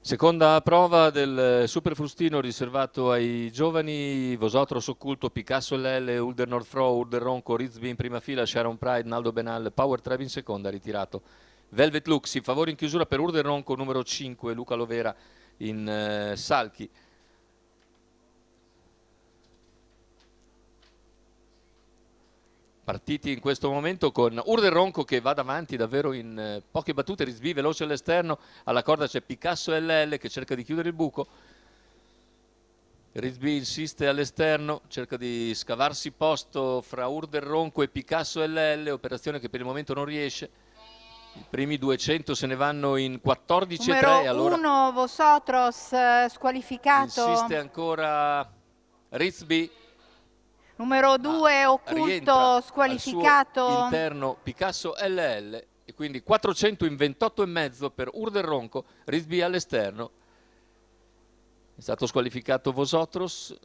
Seconda prova del Super Frustino riservato ai giovani: Vosotros Occulto, Picasso LL, Ulder North Throw, Ulder Ronco, Rizvi in prima fila, Sharon Pride, Naldo Benal, Power Trap in seconda, ritirato Velvet Lux. In favore in chiusura per Ulder Ronco numero 5, Luca Lovera in salchi. Partiti in questo momento con Urder Ronco che va davanti davvero in poche battute, Rizvi veloce all'esterno, alla corda c'è Picasso LL che cerca di chiudere il buco. Rizvi insiste all'esterno, cerca di scavarsi posto fra Urder Ronco e Picasso LL, operazione che per il momento non riesce. I primi 200 se ne vanno in 14,3. Numero Allora 1 Vosotros squalificato. insiste ancora Rizvi. Numero 2 Rientra Occulto al suo squalificato. interno Picasso LL e quindi 400 in 28,5 per Urder Ronco, Rizvi all'esterno. È stato squalificato Vosotros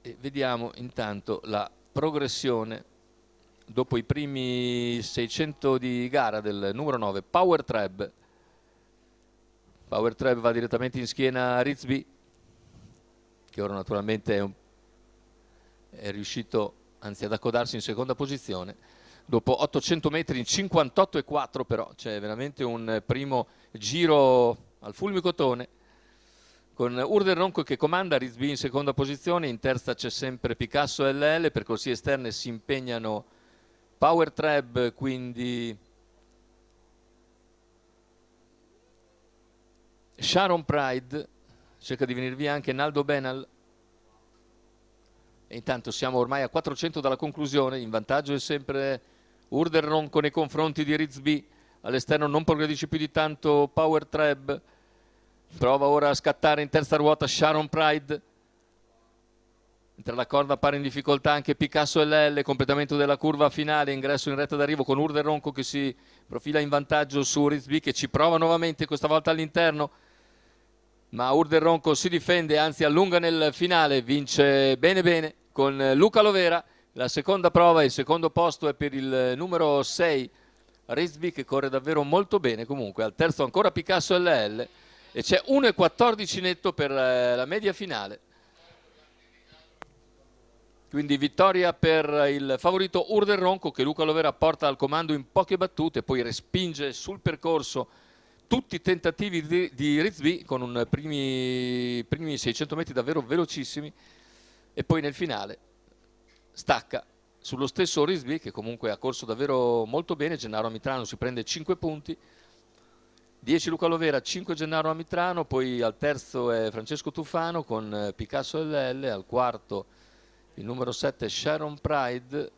e vediamo intanto la progressione dopo i primi 600 di gara del numero 9 Power Trap. Power Trap va direttamente in schiena a Rizvi, che ora naturalmente è riuscito anzi ad accodarsi in seconda posizione dopo 800 metri in 58,4. Però c'è veramente un primo giro al fulmicotone con Urder Ronco che comanda, Rizvi in seconda posizione, in terza c'è sempre Picasso LL, percorsi esterne si impegnano Power Trap, quindi Sharon Pride, cerca di venire via anche Naldo Benal. E intanto siamo ormai a 400 dalla conclusione, in vantaggio è sempre Urder Ronco nei confronti di Rizvi, all'esterno non progredisce più di tanto Power Trap, prova ora a scattare in terza ruota Sharon Pride, mentre la corda appare in difficoltà anche Picasso LL, completamento della curva finale, ingresso in retta d'arrivo con Urder Ronco che si profila in vantaggio su Rizvi che ci prova nuovamente, questa volta all'interno. Ma Urder Ronco si difende, anzi allunga nel finale, vince bene bene con Luca Lovera. La seconda prova, il secondo posto è per il numero 6 Rizvi che corre davvero molto bene. Comunque al terzo ancora Picasso LL e c'è 1,14 netto per la media finale. Quindi vittoria per il favorito Urder Ronco che Luca Lovera porta al comando in poche battute, poi respinge sul percorso tutti i tentativi di Rizvi con un primi 600 metri davvero velocissimi e poi nel finale stacca sullo stesso Rizvi che comunque ha corso davvero molto bene. Gennaro Amitrano si prende 5 punti, 10 Luca Lovera, 5 Gennaro Amitrano, poi al terzo è Francesco Tufano con Picasso LL, al quarto il numero 7 Sharon Pride,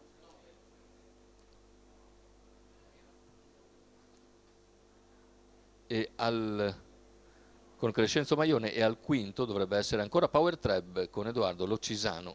e con Crescenzo Maione, e al quinto dovrebbe essere ancora Power Trap con Edoardo Locisano.